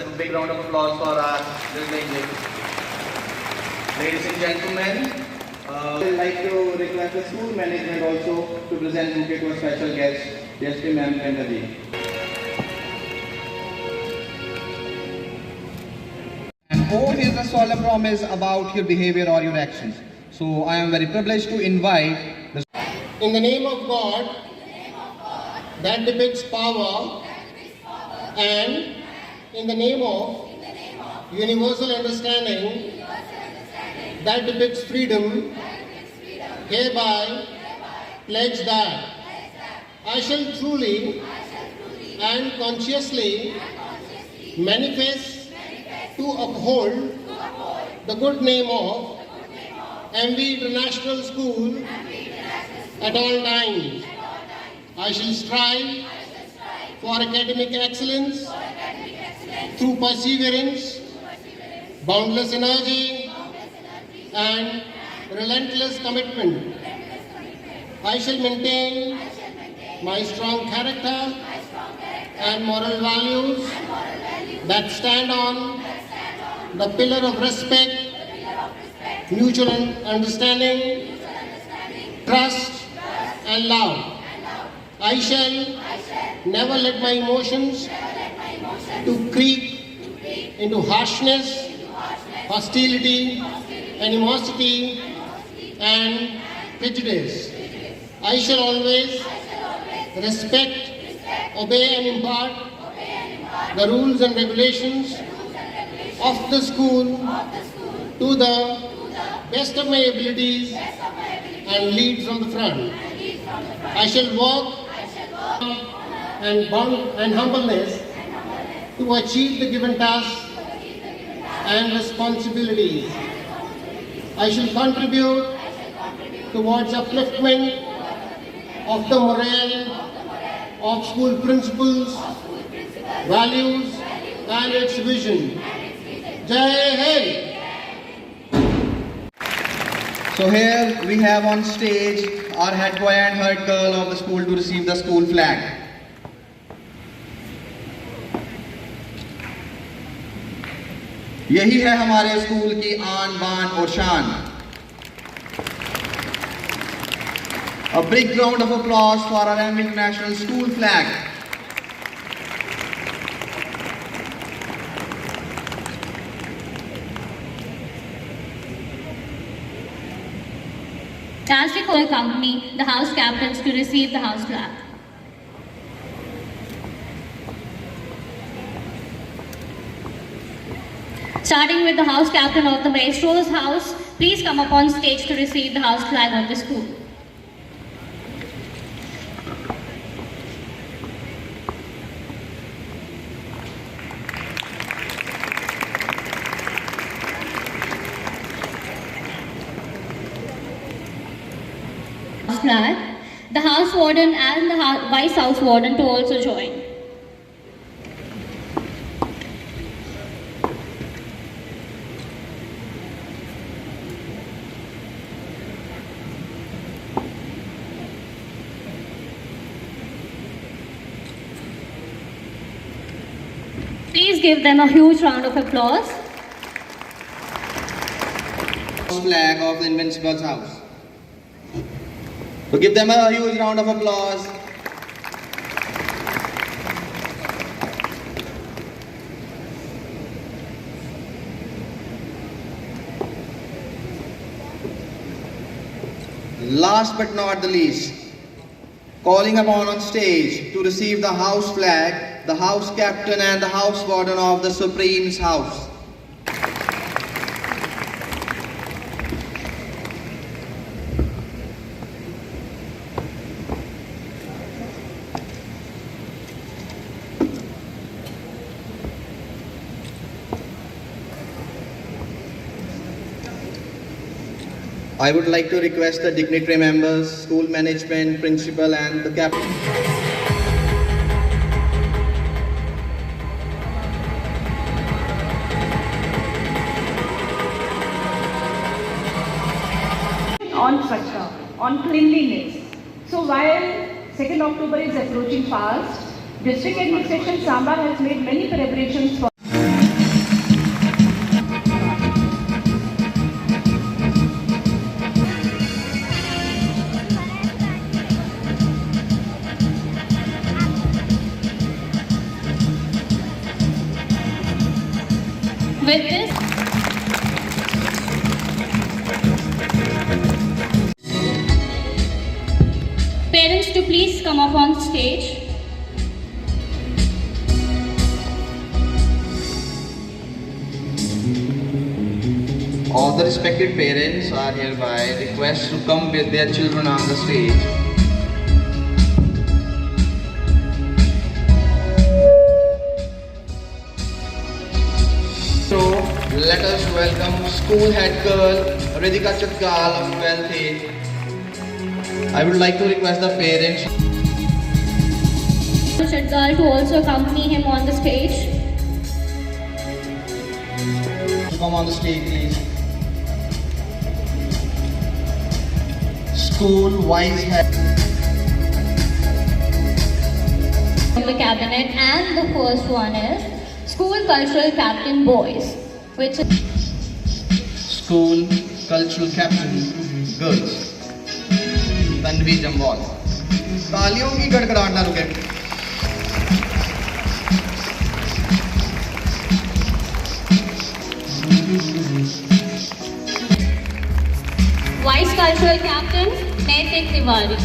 a big round of applause for our listening ladies. Ladies and gentlemen, I would like to request the school management also to present bouquet to a special guest, DySP Priyanka ji. And oath is a solemn promise about your behavior or your actions. So I am very privileged to invite the... In the name of God, that depicts power, and in the name of universal understanding, that depicts freedom, hereby pledge that I shall truly and consciously manifest to uphold the good name of MV International School at all times. I shall strive for academic excellence through perseverance, boundless energy, and relentless commitment. I shall maintain my strong character and moral values that stand on the pillar of respect, mutual understanding, trust, and love. I shall never let my emotions to creep into harshness, hostility, animosity, and prejudice. I shall always respect, obey, and impart the rules and regulations of the school to the best of my abilities and lead from the front. I shall work and humbleness to achieve the given tasks and responsibilities. I shall contribute towards upliftment of the morale of school principles, values, and its vision. Jai Hind! So here we have on stage our head boy and head girl of the school to receive the school flag. यही है हमारे school की आन बान और शान. A big round of applause for our MV International School flag. As we co-accompany the house captains to receive the house flag. Starting with the house captain of the Bestows house, please come up on stage to receive the house flag of the school. Flag, the house warden and the vice house warden to also join. Please give them a huge round of applause. Flag of the Invincible's house. So give them a huge round of applause. Last but not the least, calling upon on stage to receive the house flag, the house captain and the house warden of the Supreme's house. I would like to request the dignitary members, school management, principal and the captain. On structure, on cleanliness. So while 2nd October is approaching fast, District Administration Samba has made many preparations for With this, parents to please come up on stage. All the respected parents are hereby requested to come with their children on the stage. So, let us welcome school head girl Radhika Chatkal of 12th A. I would like to request the parents Chatkal to also accompany him on the stage. to come on the stage, please. School wise head. From the cabinet, and the first one is School Cultural Captain Boys, which is School Cultural Captain Girls Tanvi Jamwal तालियों की गड़गड़ाहट ना रुके Vice Cultural Captain Naitik Tiwari.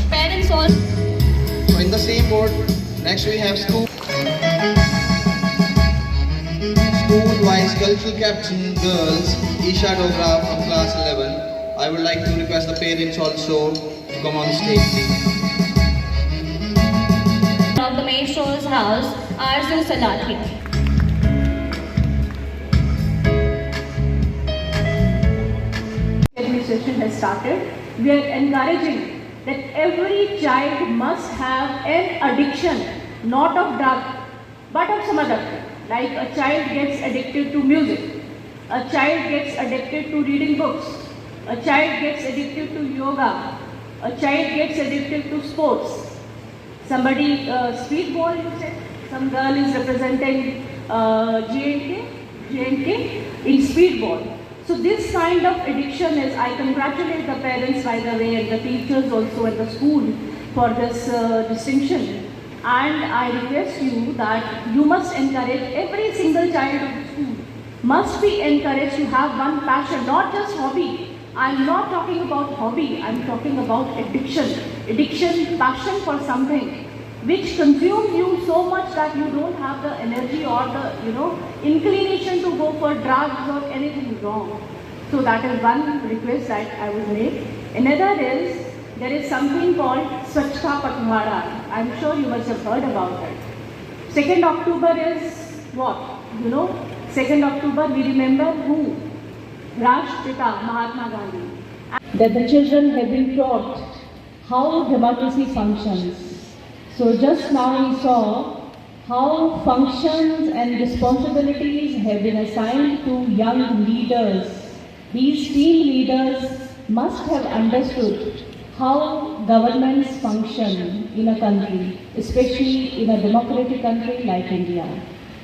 Parents all. So in the same board, next we have School Vice Cultural Captain Girls Isha Dogra from class 11. I would like to request the parents also to come on the stage, please. Of the maestro's house, Arzu Salathi. Administration has started. We are encouraging that every child must have an addiction, not of drug, but of some other thing. Like a child gets addicted to music, a child gets addicted to reading books, a child gets addicted to yoga, a child gets addicted to sports. Somebody, speedball you said, some girl is representing J&K in speedball. So this kind of addiction is, I congratulate the parents by the way and the teachers also at the school for this distinction. And I request you that you must encourage every single child of the school must be encouraged to have one passion, not just hobby. I'm not talking about hobby, I'm talking about addiction. Addiction, passion for something which consumes you so much that you don't have the energy or the inclination to go for drugs or anything wrong. So that is one request that I would make. Another is, there is something called Swachhta Pakhwada. I'm sure you must have heard about it. 2nd October is what? 2nd October we remember who? Rashtrapita Mahatma Gandhi. That the children have been taught how democracy functions. So just now we saw how functions and responsibilities have been assigned to young leaders. These team leaders must have understood how governments function in a country, especially in a democratic country like India.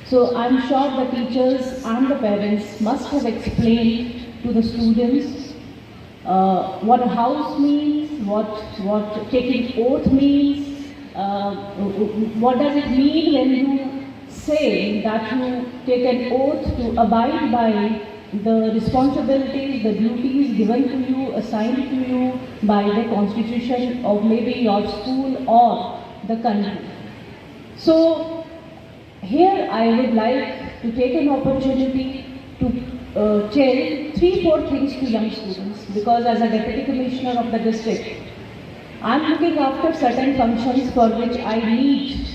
So I'm sure the teachers and the parents must have explained to the students what a house means, what taking oath means, what does it mean when you say that you take an oath to abide by the responsibilities, the duties given to you, assigned to you by the constitution of maybe your school or the country. So here I would like to take an opportunity to tell 3-4 things to young students, because as a Deputy Commissioner of the district, I am looking after certain functions for which I need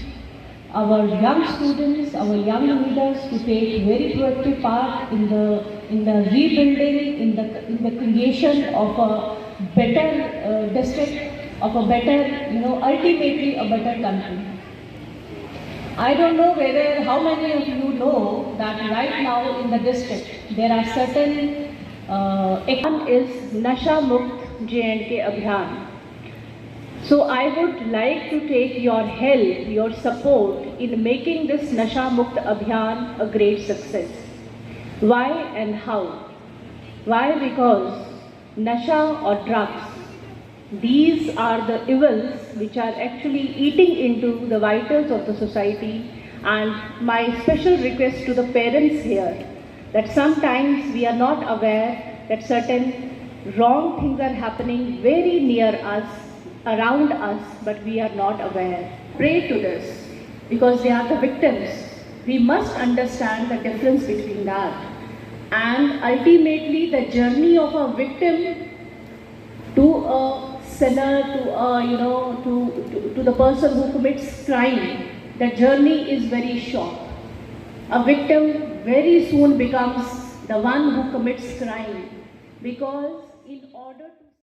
our young students, our young leaders to take very proactive part in the rebuilding, in the creation of a better district, of a better, ultimately a better country. I don't know how many of you know that right now in the district there are certain one is Nasha Mukt J&K Abhiyan. So I would like to take your help, your support in making this Nasha Mukt Abhiyan a great success. Why and how? Why? Because Nasha or drugs, these are the evils which are actually eating into the vitals of the society And my special request to the parents here, that sometimes we are not aware that certain wrong things are happening very near us, around us, but we are not aware. Pray to this, because they are the victims. We must understand the difference between that. And ultimately, the journey of a victim to a sinner, to the person who commits crime, the journey is very short. A victim very soon becomes the one who commits crime, because in order to